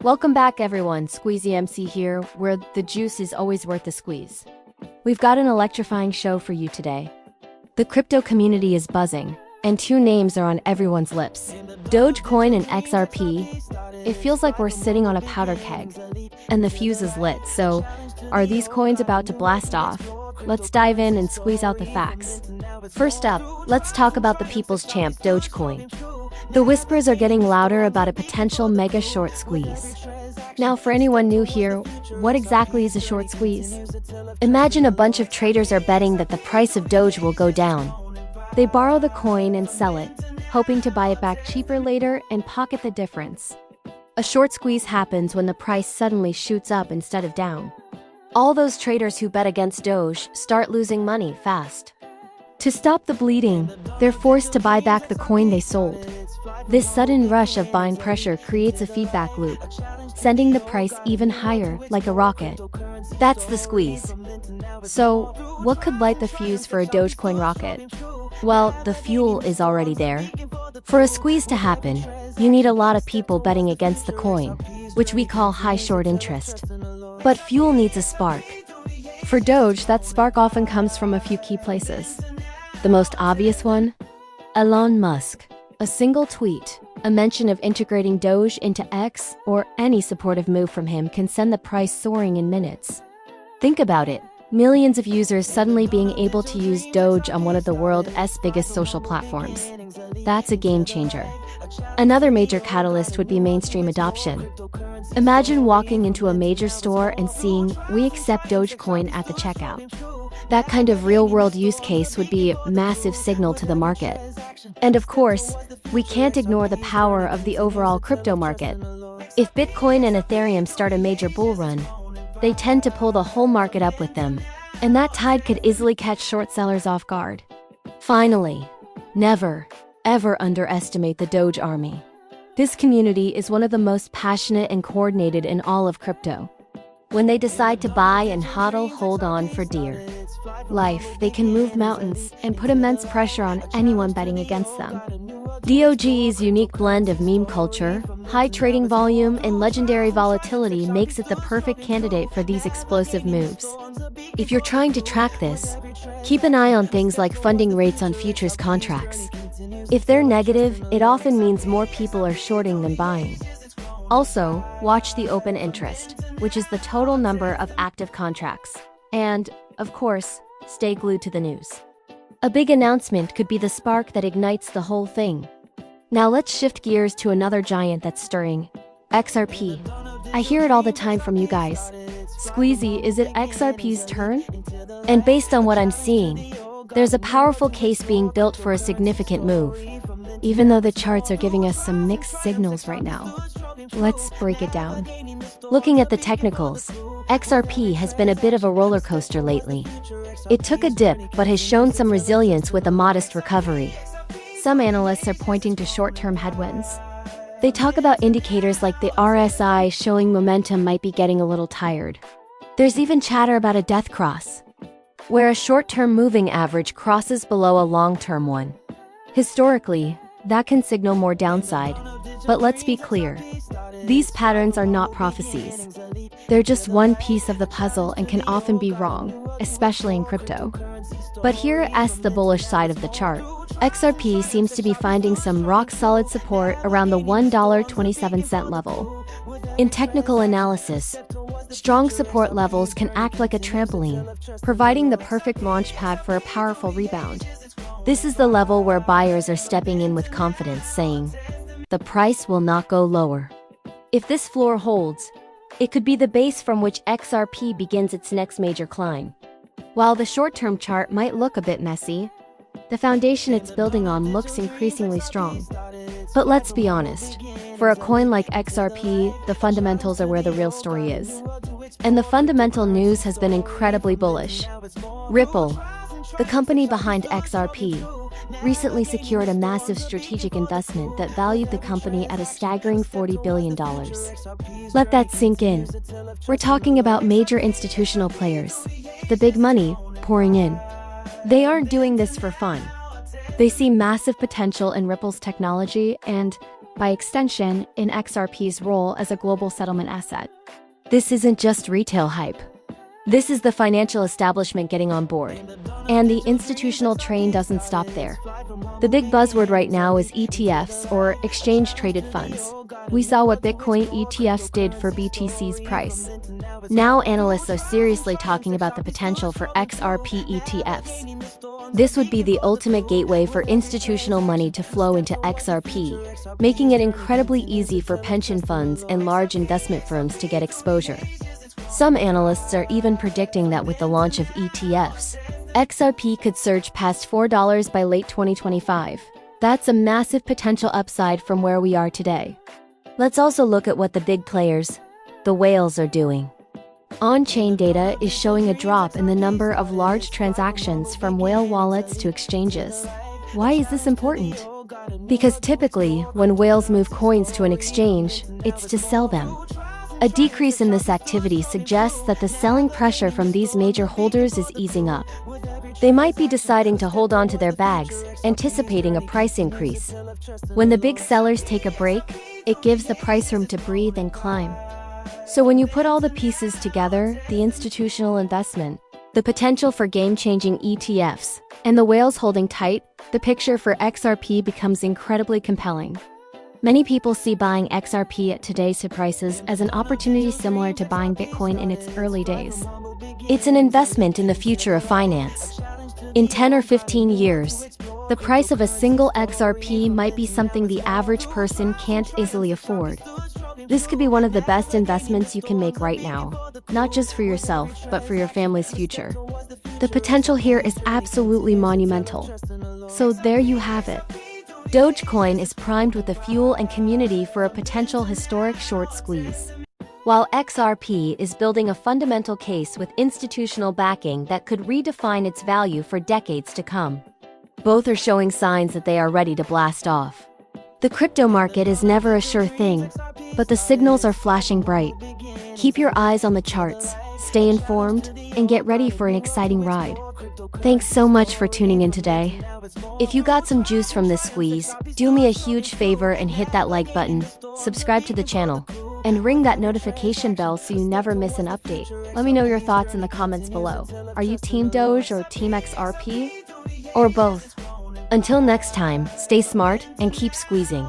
Welcome back everyone, Squeezy MC here, where the juice is always worth the squeeze. We've got an electrifying show for you today. The crypto community is buzzing, and two names are on everyone's lips. Dogecoin and XRP. It feels like we're sitting on a powder keg, and the fuse is lit, so are these coins about to blast off? Let's dive in and squeeze out the facts. First up, let's talk about the people's champ, Dogecoin. The whispers are getting louder about a potential mega short squeeze. Now, for anyone new here, what exactly is a short squeeze? Imagine a bunch of traders are betting that the price of Doge will go down. They borrow the coin and sell it, hoping to buy it back cheaper later and pocket the difference. A short squeeze happens when the price suddenly shoots up instead of down. All those traders who bet against Doge start losing money fast. To stop the bleeding, they're forced to buy back the coin they sold. This sudden rush of buying pressure creates a feedback loop, sending the price even higher like a rocket. That's the squeeze. So, what could light the fuse for a Dogecoin rocket? Well, the fuel is already there. For a squeeze to happen, you need a lot of people betting against the coin, which we call high short interest. But fuel needs a spark. For Doge, that spark often comes from a few key places. The most obvious one? Elon Musk. A single tweet, a mention of integrating Doge into X, or any supportive move from him can send the price soaring in minutes. Think about it. Millions of users suddenly being able to use Doge on one of the world's biggest social platforms. That's a game changer. Another major catalyst would be mainstream adoption. Imagine walking into a major store and seeing, "We accept Dogecoin" at the checkout. That kind of real-world use case would be a massive signal to the market. And of course, we can't ignore the power of the overall crypto market. If Bitcoin and Ethereum start a major bull run, they tend to pull the whole market up with them, and that tide could easily catch short sellers off guard. Finally, never, ever underestimate the Doge army. This community is one of the most passionate and coordinated in all of crypto. When they decide to buy and hodl, hold on for dear life, they can move mountains and put immense pressure on anyone betting against them. DOG's unique blend of meme culture, high trading volume, and legendary volatility makes it the perfect candidate for these explosive moves. If you're trying to track this, keep an eye on things like funding rates on futures contracts. If they're negative, it often means more people are shorting than buying. Also, watch the open interest, which is the total number of active contracts. And, of course, stay glued to the news. A big announcement could be the spark that ignites the whole thing. Now let's shift gears to another giant that's stirring, XRP. I hear it all the time from you guys. Squeezy, is it XRP's turn? And based on what I'm seeing, there's a powerful case being built for a significant move, even though the charts are giving us some mixed signals right now. Let's break it down. Looking at the technicals, XRP has been a bit of a roller coaster lately. It took a dip but has shown some resilience with a modest recovery. Some analysts are pointing to short-term headwinds. They talk about indicators like the RSI showing momentum might be getting a little tired. There's even chatter about a death cross, where a short-term moving average crosses below a long-term one. Historically, that can signal more downside. But let's be clear, these patterns are not prophecies. They're just one piece of the puzzle and can often be wrong, especially in crypto. But here's the bullish side of the chart. XRP seems to be finding some rock-solid support around the $1.27 level. In technical analysis, strong support levels can act like a trampoline, providing the perfect launch pad for a powerful rebound. This is the level where buyers are stepping in with confidence, saying, "The price will not go lower." If this floor holds, it could be the base from which XRP begins its next major climb. While the short-term chart might look a bit messy, the foundation it's building on looks increasingly strong. But let's be honest, for a coin like XRP, the fundamentals are where the real story is. And the fundamental news has been incredibly bullish. Ripple, the company behind XRP, recently secured a massive strategic investment that valued the company at a staggering $40 billion. Let that sink in. We're talking about major institutional players, the big money pouring in. They aren't doing this for fun. They see massive potential in Ripple's technology and, by extension, in XRP's role as a global settlement asset. This isn't just retail hype. This is the financial establishment getting on board. And the institutional train doesn't stop there. The big buzzword right now is ETFs, or exchange-traded funds. We saw what Bitcoin ETFs did for BTC's price. Now analysts are seriously talking about the potential for XRP ETFs. This would be the ultimate gateway for institutional money to flow into XRP, making it incredibly easy for pension funds and large investment firms to get exposure. Some analysts are even predicting that with the launch of ETFs, XRP could surge past $4 by late 2025. That's a massive potential upside from where we are today. Let's also look at what the big players, the whales, are doing. On-chain data is showing a drop in the number of large transactions from whale wallets to exchanges. Why is this important? Because typically, when whales move coins to an exchange, it's to sell them. A decrease in this activity suggests that the selling pressure from these major holders is easing up. They might be deciding to hold on to their bags, anticipating a price increase. When the big sellers take a break, it gives the price room to breathe and climb. So when you put all the pieces together, the institutional investment, the potential for game-changing ETFs, and the whales holding tight, the picture for XRP becomes incredibly compelling. Many people see buying XRP at today's prices as an opportunity similar to buying Bitcoin in its early days. It's an investment in the future of finance. In 10 or 15 years, the price of a single XRP might be something the average person can't easily afford. This could be one of the best investments you can make right now, not just for yourself, but for your family's future. The potential here is absolutely monumental. So there you have it. Dogecoin is primed with the fuel and community for a potential historic short squeeze, while XRP is building a fundamental case with institutional backing that could redefine its value for decades to come. Both are showing signs that they are ready to blast off. The crypto market is never a sure thing, but the signals are flashing bright. Keep your eyes on the charts, stay informed, and get ready for an exciting ride. Thanks so much for tuning in today. If you got some juice from this squeeze, do me a huge favor and hit that like button, subscribe to the channel, and ring that notification bell so you never miss an update. Let me know your thoughts in the comments below. Are you Team Doge or Team XRP? Or both? Until next time, stay smart and keep squeezing.